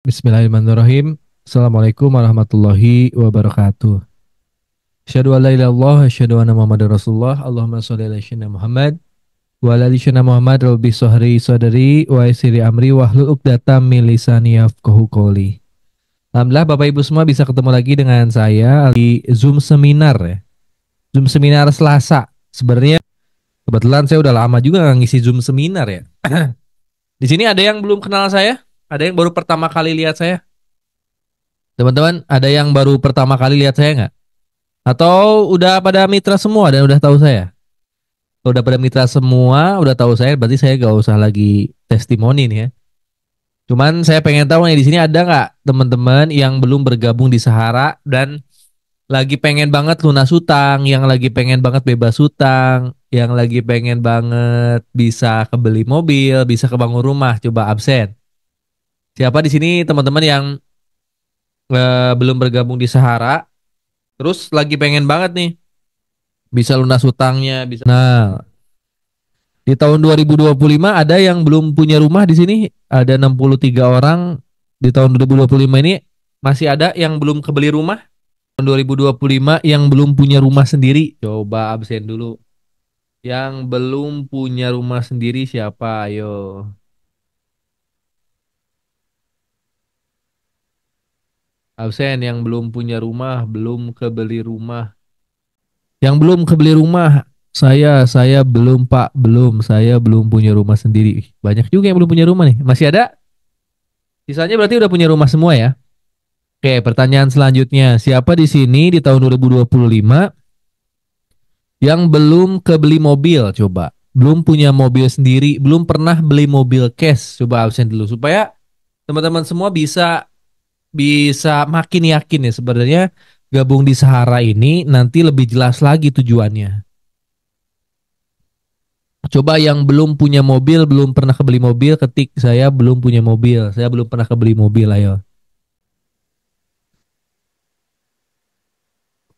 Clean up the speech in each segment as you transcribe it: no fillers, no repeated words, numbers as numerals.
Bismillahirrahmanirrahim. Assalamualaikum warahmatullahi wabarakatuh. Asyhadu an la ilaha illallah, asyhadu anna Muhammadar Rasulullah. Allahumma shalli ala sayyidina Muhammad wa ala ali sayyidina Muhammad. Rabbi shrahli sadri wa yassir li amri wahlul 'uqdatam min lisani yafqahu qawli. Alhamdulillah Bapak Ibu semua bisa ketemu lagi dengan saya di Zoom seminar ya. Zoom seminar Selasa. Sebenarnya kebetulan saya udah lama juga nggak ngisi Zoom seminar ya. Di sini ada yang belum kenal saya? Ada yang baru pertama kali lihat saya? Teman-teman, ada yang baru pertama kali lihat saya nggak? Atau udah pada mitra semua dan udah tahu saya? Kalau udah pada mitra semua, udah tahu saya, berarti saya gak usah lagi testimoni nih ya. Cuman saya pengen tahu nih di sini ada nggak teman-teman yang belum bergabung di Sahara dan lagi pengen banget lunas hutang, yang lagi pengen banget bebas hutang, yang lagi pengen banget bisa kebeli mobil, bisa kebangun rumah, coba absen. Siapa di sini teman-teman yang belum bergabung di Sahara, terus lagi pengen banget nih bisa lunas hutangnya, bisa. Nah, di tahun 2025 ada yang belum punya rumah di sini, ada 63 orang di tahun 2025 ini masih ada yang belum kebeli rumah. Tahun 2025 yang belum punya rumah sendiri, coba absen dulu. Yang belum punya rumah sendiri siapa? Ayo. Absen yang belum punya rumah, belum kebeli rumah. Yang belum kebeli rumah, saya belum Pak, belum, saya belum punya rumah sendiri. Banyak juga yang belum punya rumah nih. Masih ada? Sisanya berarti udah punya rumah semua ya? Oke, pertanyaan selanjutnya. Siapa di sini di tahun 2025 yang belum kebeli mobil? Coba. Belum punya mobil sendiri, belum pernah beli mobil cash. Coba absen dulu supaya teman-teman semua bisa bisa makin yakin ya sebenarnya gabung di Sahara ini nanti lebih jelas lagi tujuannya. Coba yang belum punya mobil, belum pernah kebeli mobil, ketik saya belum punya mobil, saya belum pernah kebeli mobil, ayo.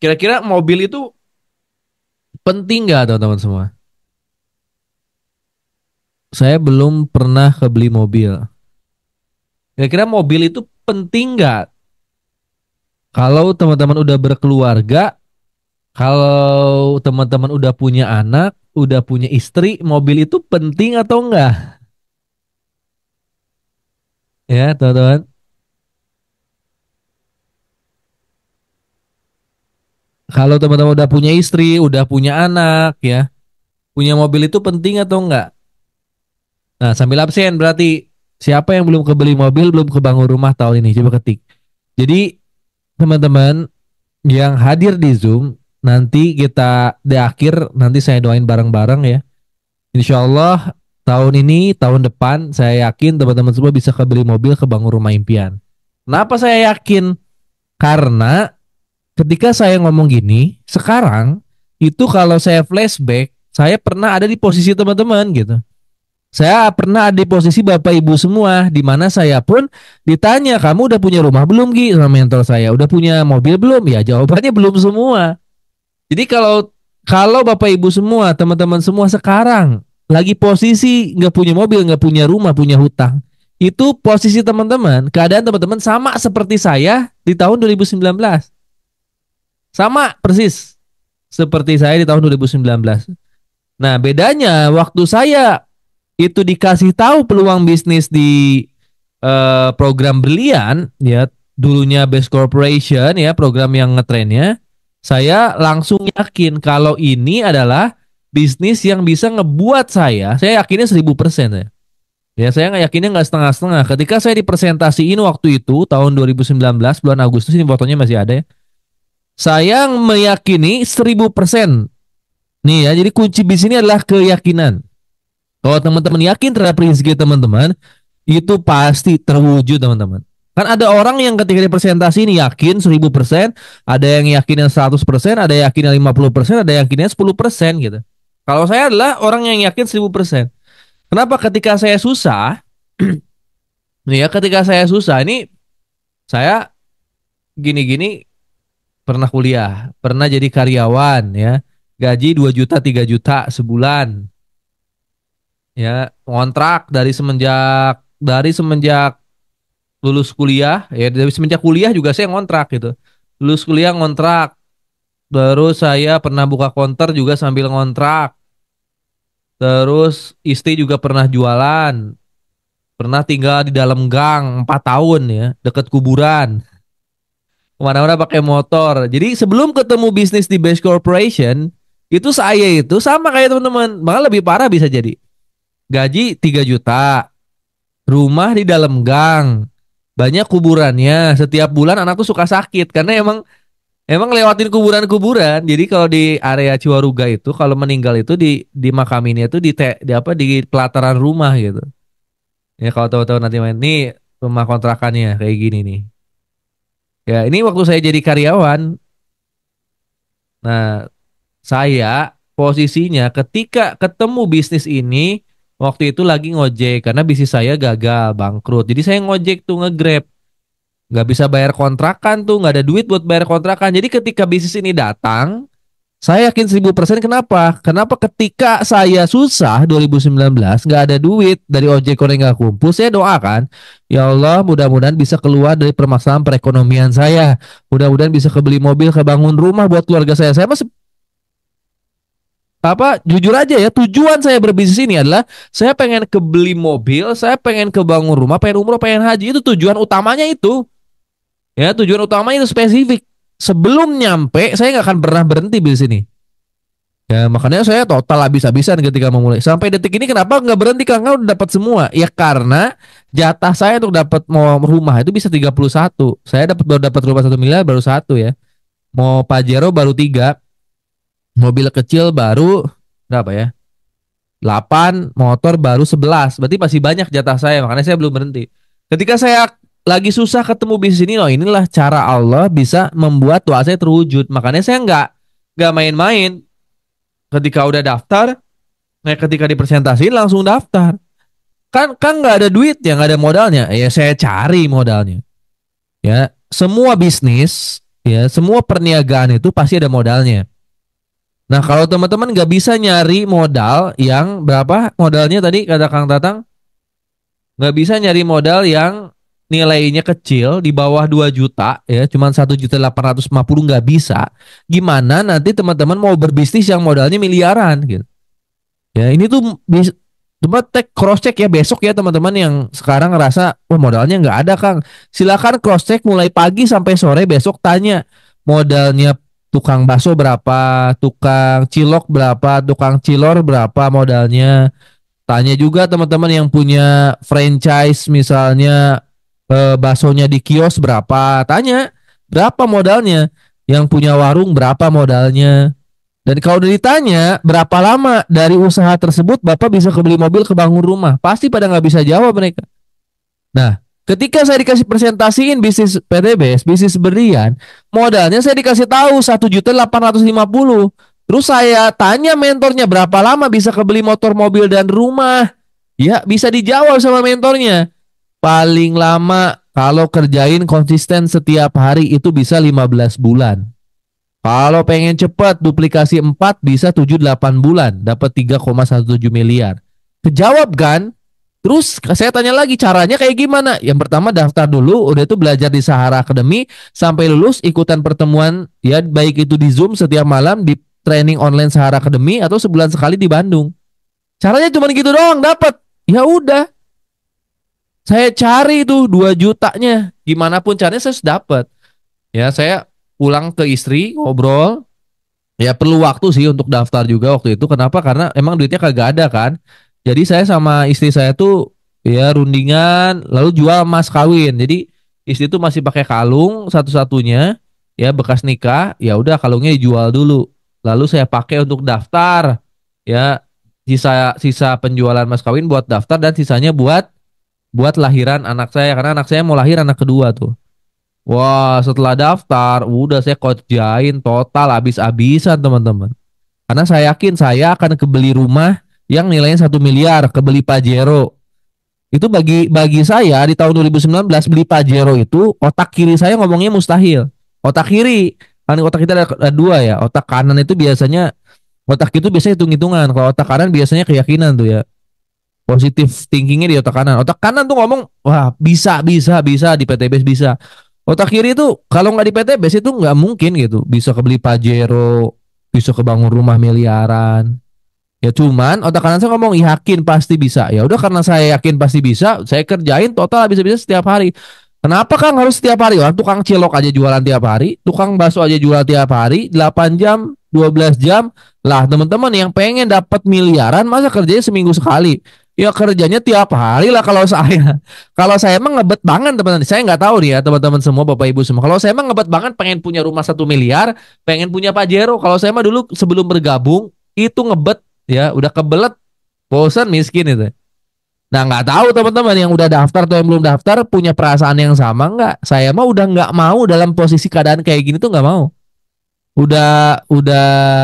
Kira-kira mobil itu penting nggak teman-teman semua? Saya belum pernah kebeli mobil. Kira-kira mobil itu penting nggak? Kalau teman-teman udah berkeluarga, kalau teman-teman udah punya anak, udah punya istri, mobil itu penting atau enggak? Ya, teman-teman. Kalau teman-teman udah punya istri, udah punya anak, ya, punya mobil itu penting atau enggak? Nah, sambil absen berarti siapa yang belum kebeli mobil, belum kebangun rumah tahun ini? Coba ketik. Jadi, teman-teman yang hadir di Zoom, nanti kita di akhir, nanti saya doain bareng-bareng ya. Insya Allah tahun ini, tahun depan, saya yakin teman-teman semua bisa kebeli mobil, kebangun rumah impian. Kenapa saya yakin? Karena ketika saya ngomong gini, sekarang itu kalau saya flashback, saya pernah ada di posisi teman-teman gitu. Saya pernah ada di posisi Bapak Ibu semua, di mana saya pun ditanya, kamu udah punya rumah belum Ki? Sama mentor saya, udah punya mobil belum? Ya jawabannya belum semua. Jadi kalau kalau Bapak Ibu semua, teman-teman semua sekarang lagi posisi nggak punya mobil, nggak punya rumah, punya hutang, itu posisi teman-teman, keadaan teman-teman sama seperti saya di tahun 2019. Sama persis seperti saya di tahun 2019. Nah, bedanya waktu saya itu dikasih tahu peluang bisnis di program Brilian ya, dulunya Best Corporation ya, program yang ngetrennya, saya langsung yakin kalau ini adalah bisnis yang bisa ngebuat saya yakinnya 1000% ya. Ya, saya nggak yakinnya nggak setengah-setengah. Ketika saya dipresentasiin waktu itu tahun 2019 bulan Agustus, ini fotonya masih ada ya. Saya meyakini 1000%. Nih ya, jadi kunci bisnis ini adalah keyakinan. Kalau teman-teman yakin terhadap prinsip teman-teman, itu pasti terwujud teman-teman. Kan ada orang yang ketika di presentasi ini yakin 1000%, ada yang yakinnya 100%, ada yang yakinnya 50%, ada yang yakinnya 10% gitu. Kalau saya adalah orang yang yakin 1000%. Kenapa ketika saya susah, nih ya ketika saya susah ini saya gini-gini pernah kuliah, pernah jadi karyawan ya, gaji 2 juta 3 juta sebulan ya, kontrak dari semenjak lulus kuliah, ya dari semenjak kuliah juga saya ngontrak gitu. Lulus kuliah ngontrak, terus saya pernah buka konter juga sambil ngontrak. Terus istri juga pernah jualan, pernah tinggal di dalam gang 4 tahun ya, deket kuburan. Kemana-mana pakai motor. Jadi sebelum ketemu bisnis di Base Corporation, itu saya itu sama kayak teman-teman, malah lebih parah bisa jadi. Gaji 3 juta, rumah di dalam gang, banyak kuburannya. Setiap bulan anak tuh suka sakit karena emang lewatin kuburan-kuburan. Jadi kalau di area Ciwaruga itu kalau meninggal itu di makaminnya itu di apa di pelataran rumah gitu. Ya kalau tahu-tahu nanti main nih rumah kontrakannya kayak gini nih. Ya ini waktu saya jadi karyawan. Nah, saya posisinya ketika ketemu bisnis ini waktu itu lagi ngojek karena bisnis saya gagal bangkrut. Jadi saya ngojek tuh nge-Grab, nggak bisa bayar kontrakan tuh, nggak ada duit buat bayar kontrakan. Jadi ketika bisnis ini datang, saya yakin 1000%. Kenapa? Kenapa ketika saya susah 2019 nggak ada duit dari ojek online nggak kumpul, saya doakan, ya Allah mudah-mudahan bisa keluar dari permasalahan perekonomian saya, mudah-mudahan bisa kebeli mobil, kebangun rumah buat keluarga saya. Saya masih apa jujur aja ya, tujuan saya berbisnis ini adalah saya pengen kebeli mobil, saya pengen kebangun rumah, pengen umroh, pengen haji. Itu tujuan utamanya itu. Ya, tujuan utamanya itu spesifik. Sebelum nyampe, saya nggak akan pernah berhenti di sini. Ya, makanya saya total habis-habisan ketika memulai. Sampai detik ini kenapa nggak berhenti? Karena udah dapat semua. Ya karena jatah saya untuk dapat mau rumah itu bisa 31. Saya baru dapat rumah 1 miliar baru satu ya. Mau Pajero baru 3, mobil kecil baru berapa ya? 8, motor baru 11. Berarti masih banyak jatah saya, makanya saya belum berhenti. Ketika saya lagi susah ketemu bisnis ini, loh inilah cara Allah bisa membuat doa saya terwujud. Makanya saya nggak main-main. Ketika udah daftar, ketika dipresentasiin langsung daftar. Kan nggak ada duit ya, nggak ada modalnya. Ya saya cari modalnya. Ya semua bisnis, ya semua perniagaan itu pasti ada modalnya. Nah kalau teman-teman nggak bisa nyari modal yang berapa modalnya tadi kata Kang Tatang, nggak bisa nyari modal yang nilainya kecil di bawah 2 juta ya, cuman 1.850.000 nggak bisa. Gimana nanti teman-teman mau berbisnis yang modalnya miliaran gitu. Ya ini tuh coba cross check ya besok ya teman-teman yang sekarang ngerasa wah modalnya nggak ada Kang. Silakan cross check mulai pagi sampai sore besok, tanya modalnya tukang bakso berapa, tukang cilok berapa, tukang cilor berapa modalnya. Tanya juga teman-teman yang punya franchise misalnya baksonya di kios berapa. Tanya berapa modalnya. Yang punya warung berapa modalnya. Dan kalau udah ditanya berapa lama dari usaha tersebut Bapak bisa kebeli mobil, kebangun rumah, pasti pada nggak bisa jawab mereka. Nah, ketika saya dikasih presentasiin bisnis PTBS, bisnis berlian, modalnya saya dikasih tahu 1.850.000. Terus saya tanya mentornya berapa lama bisa kebeli motor, mobil dan rumah. Ya, bisa dijawab sama mentornya. Paling lama kalau kerjain konsisten setiap hari itu bisa 15 bulan. Kalau pengen cepat duplikasi 4 bisa 7-8 bulan dapat 3,17 miliar. Kejawab kan? Terus saya tanya lagi caranya kayak gimana? Yang pertama daftar dulu, udah itu belajar di Sahara Academy sampai lulus ikutan pertemuan ya baik itu di Zoom setiap malam di training online Sahara Academy atau sebulan sekali di Bandung. Caranya cuma gitu doang dapat. Ya udah, saya cari itu 2 jutanya. Gimana pun caranya saya harus dapat. Ya, saya pulang ke istri ngobrol. Ya perlu waktu sih untuk daftar juga waktu itu. Kenapa? Karena emang duitnya kagak ada kan. Jadi saya sama istri saya tuh ya rundingan lalu jual emas kawin. Jadi istri tuh masih pakai kalung satu-satunya ya bekas nikah. Ya udah kalungnya dijual dulu. Lalu saya pakai untuk daftar. Ya sisa sisa penjualan emas kawin buat daftar dan sisanya buat buat lahiran anak saya karena anak saya mau lahir anak kedua tuh. Wah, setelah daftar, udah saya kerjain total habis-habisan teman-teman. Karena saya yakin saya akan kebeli rumah yang nilainya 1 miliar, kebeli Pajero. Itu bagi bagi saya di tahun 2019 beli Pajero itu otak kiri saya ngomongnya mustahil. Otak kiri, kan otak kita ada dua ya. Otak kanan itu biasanya otak itu biasanya hitung-hitungan. Kalau otak kanan biasanya keyakinan tuh ya. Positif thinkingnya di otak kanan. Otak kanan tuh ngomong, wah bisa di PTBS bisa. Otak kiri tuh kalau nggak di PTBS itu nggak mungkin gitu. Bisa kebeli Pajero, bisa kebangun rumah miliaran. Ya cuman otak kanan saya ngomong yakin pasti bisa. Ya udah karena saya yakin pasti bisa, saya kerjain total bisa-bisa setiap hari. Kenapa Kang harus setiap hari? Orang tukang cilok aja jualan tiap hari, tukang bakso aja jualan tiap hari, 8 jam, 12 jam. Lah teman-teman yang pengen dapat miliaran masa kerjanya seminggu sekali? Ya kerjanya tiap hari lah kalau saya. Kalau saya emang ngebet banget teman-teman. Saya nggak tahu nih ya teman-teman semua Bapak Ibu semua. Kalau saya emang ngebet banget pengen punya rumah 1 miliar, pengen punya Pajero. Kalau saya mah dulu sebelum bergabung itu ngebet ya udah kebelet bosan miskin itu. Nah nggak tahu teman-teman yang udah daftar atau yang belum daftar punya perasaan yang sama nggak? Saya mah udah nggak mau dalam posisi keadaan kayak gini tuh nggak mau. Udah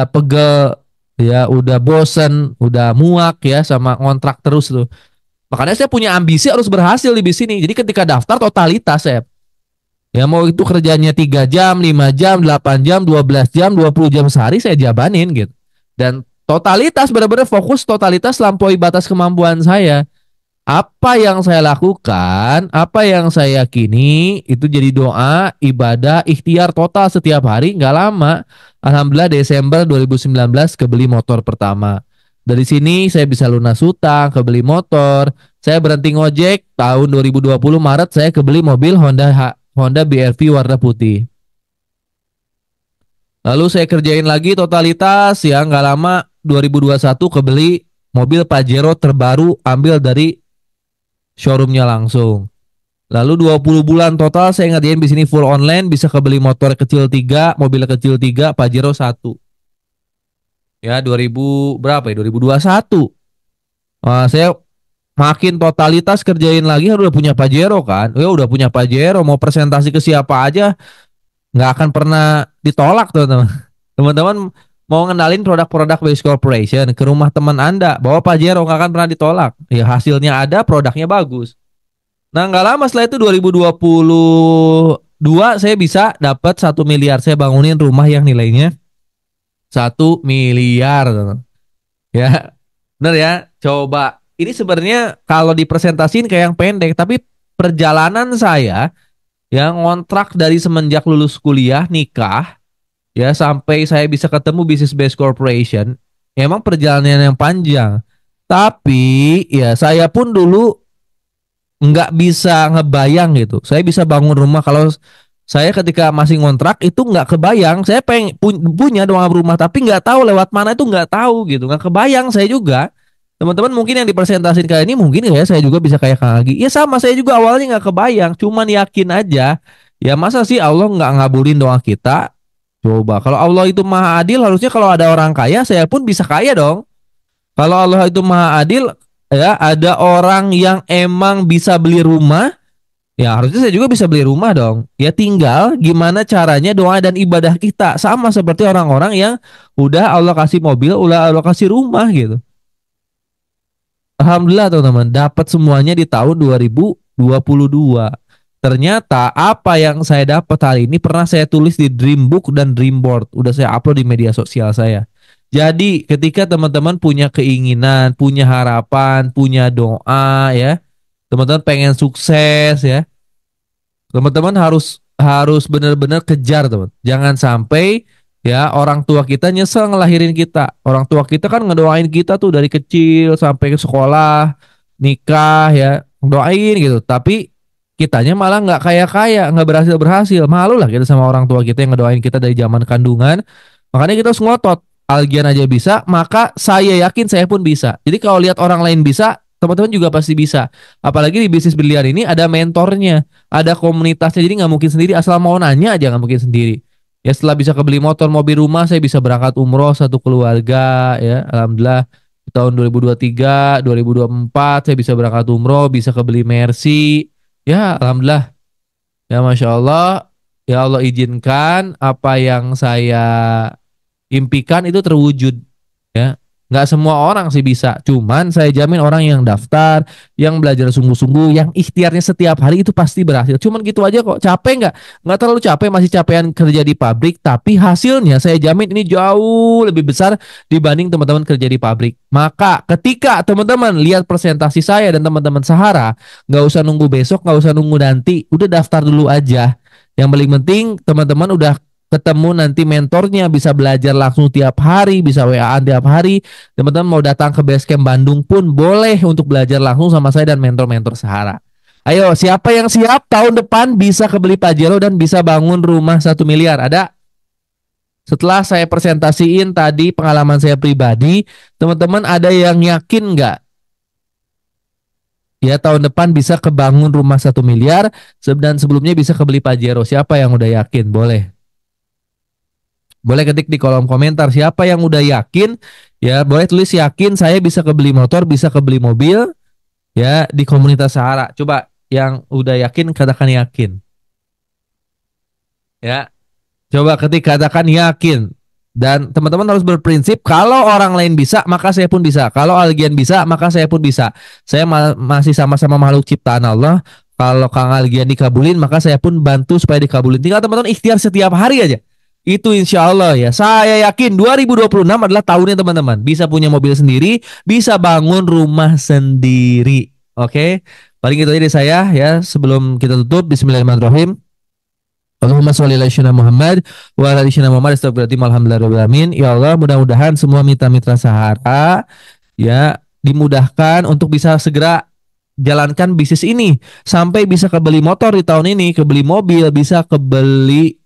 pegel ya, udah bosen, udah muak ya sama ngontrak terus tuh. Makanya saya punya ambisi harus berhasil di sini. Jadi ketika daftar totalitas saya. Ya mau itu kerjanya 3 jam, 5 jam, 8 jam, 12 jam, 20 jam sehari saya jabanin gitu. Dan totalitas benar-benar fokus totalitas lampaui batas kemampuan saya. Apa yang saya lakukan, apa yang saya yakini itu jadi doa, ibadah, ikhtiar total setiap hari nggak lama. Alhamdulillah Desember 2019 kebeli motor pertama. Dari sini saya bisa lunas hutang, kebeli motor. Saya berhenti ngojek tahun 2020 Maret saya kebeli mobil Honda BRV warna putih. Lalu saya kerjain lagi totalitas ya nggak lama 2021 kebeli mobil Pajero terbaru ambil dari showroomnya langsung. Lalu 20 bulan total saya ngerjain di sini full online bisa kebeli motor kecil 3, mobil kecil 3, Pajero 1. Ya 2000 berapa ya? 2021. Nah, saya makin totalitas kerjain lagi udah punya Pajero kan. Ya udah punya Pajero mau presentasi ke siapa aja nggak akan pernah ditolak teman-teman. Teman-teman mau ngenalin produk-produk Base Corporation ke rumah teman Anda, bawa Pajero nggak akan pernah ditolak. Ya hasilnya ada, produknya bagus. Nah nggak lama setelah itu 2022 saya bisa dapat 1 miliar. Saya bangunin rumah yang nilainya 1 miliar. Ya bener ya. Coba ini sebenarnya kalau dipresentasiin kayak yang pendek, tapi perjalanan saya yang ngontrak dari semenjak lulus kuliah nikah ya sampai saya bisa ketemu bisnis base corporation emang perjalanan yang panjang tapi ya saya pun dulu nggak bisa ngebayang gitu saya bisa bangun rumah kalau saya ketika masih ngontrak itu nggak kebayang saya punya doang rumah tapi nggak tahu lewat mana itu nggak tahu gitu nggak kebayang saya juga teman-teman mungkin yang dipresentasin kayak ini mungkin ya saya juga bisa kayak Kang Agi ya sama saya juga awalnya nggak kebayang cuman yakin aja ya masa sih Allah nggak ngabulin doa kita. Coba, kalau Allah itu maha adil, harusnya kalau ada orang kaya, saya pun bisa kaya dong. Kalau Allah itu maha adil, ya ada orang yang emang bisa beli rumah, ya harusnya saya juga bisa beli rumah dong. Ya tinggal gimana caranya doa dan ibadah kita. Sama seperti orang-orang yang udah Allah kasih mobil, udah Allah kasih rumah gitu. Alhamdulillah teman-teman, dapat semuanya di tahun 2022. Ternyata apa yang saya dapat hari ini pernah saya tulis di Dreambook dan Dreamboard. Udah saya upload di media sosial saya. Jadi ketika teman-teman punya keinginan, punya harapan, punya doa ya, teman-teman pengen sukses ya, teman-teman harus harus benar-benar kejar teman. Jangan sampai ya orang tua kita nyesel ngelahirin kita. Orang tua kita kan ngedoain kita tuh dari kecil sampai ke sekolah, nikah ya, doain gitu. Tapi kitanya malah nggak kaya-kaya, nggak berhasil-berhasil. Malu lah kita sama orang tua kita yang ngedoain kita dari zaman kandungan. Makanya kita harus ngotot. Algian aja bisa, maka saya yakin saya pun bisa. Jadi kalau lihat orang lain bisa, teman-teman juga pasti bisa. Apalagi di bisnis biliar ini ada mentornya, ada komunitasnya. Jadi nggak mungkin sendiri. Asal mau nanya aja nggak mungkin sendiri. Ya setelah bisa kebeli motor, mobil, rumah, saya bisa berangkat umroh satu keluarga. Ya, alhamdulillah di tahun 2023, 2024 saya bisa berangkat umroh, bisa kebeli Mercy. Ya, alhamdulillah. Ya, masya Allah. Ya Allah izinkan apa yang saya impikan itu terwujud. Ya, Nggak semua orang sih bisa. Cuman saya jamin orang yang daftar, yang belajar sungguh-sungguh, yang ikhtiarnya setiap hari itu pasti berhasil. Cuman gitu aja kok. Capek nggak? Nggak terlalu capek, masih capean kerja di pabrik. Tapi hasilnya saya jamin ini jauh lebih besar dibanding teman-teman kerja di pabrik. Maka ketika teman-teman lihat presentasi saya dan teman-teman Sahara, nggak usah nunggu besok, nggak usah nunggu nanti. Udah daftar dulu aja. Yang paling penting teman-teman udah ketemu nanti mentornya, bisa belajar langsung tiap hari, bisa WA-an tiap hari. Teman-teman mau datang ke Basecamp Bandung pun boleh untuk belajar langsung sama saya dan mentor-mentor Sahara. Ayo, siapa yang siap tahun depan bisa kebeli Pajero dan bisa bangun rumah 1 miliar? Ada? Setelah saya presentasiin tadi pengalaman saya pribadi, teman-teman ada yang yakin nggak? Ya tahun depan bisa kebangun rumah 1 miliar dan sebelumnya bisa kebeli Pajero. Siapa yang udah yakin? Boleh. Boleh ketik di kolom komentar siapa yang udah yakin, ya boleh tulis yakin saya bisa kebeli motor, bisa kebeli mobil, ya di komunitas Sahara. Coba yang udah yakin katakan yakin. Ya, coba ketik katakan yakin. Dan teman-teman harus berprinsip kalau orang lain bisa, maka saya pun bisa. Kalau Algian bisa, maka saya pun bisa. Saya masih sama-sama makhluk ciptaan Allah. Kalau Kang Algian dikabulin, maka saya pun bantu supaya dikabulin. Tinggal teman-teman ikhtiar setiap hari aja. Itu insya Allah ya. Saya yakin 2026 adalah tahunnya teman-teman. Bisa punya mobil sendiri, bisa bangun rumah sendiri. Oke. Paling itu aja dari saya ya. Sebelum kita tutup, Bismillahirrahmanirrahim. Allahumma sholli ala sayyidina Muhammad wa ala ali sayyidina Muhammad astagfirullahaladzim alhamdulillahirabbil alamin. Ya Allah, mudah-mudahan semua mitra-mitra Sahara ya dimudahkan untuk bisa segera jalankan bisnis ini sampai bisa kebeli motor di tahun ini, kebeli mobil, bisa kebeli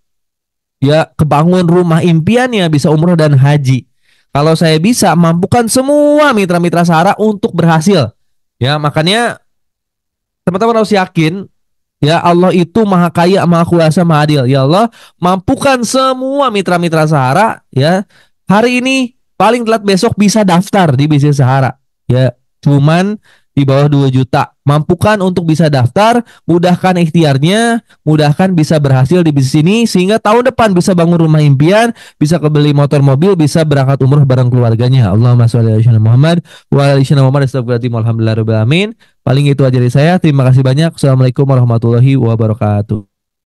ya kebangun rumah impiannya, bisa umroh dan haji. Kalau saya bisa mampukan semua mitra-mitra Sahara untuk berhasil. Ya, makanya teman-teman harus yakin ya Allah itu maha kaya, maha kuasa, maha adil. Ya Allah, mampukan semua mitra-mitra Sahara ya. Hari ini paling telat besok bisa daftar di bisnis Sahara. Ya, cuman di bawah 2 juta. Mampukan untuk bisa daftar, mudahkan ikhtiarnya, mudahkan bisa berhasil di bisnis ini sehingga tahun depan bisa bangun rumah impian, bisa kebeli motor mobil, bisa berangkat umroh bareng keluarganya. Allahumma sholli ala sayyidina Muhammad wa ala ali sayyidina Muhammad astagfirullahaladzim alhamdulillahirabbil alamin. Paling itu aja dari saya. Terima kasih banyak. Assalamualaikum warahmatullahi wabarakatuh.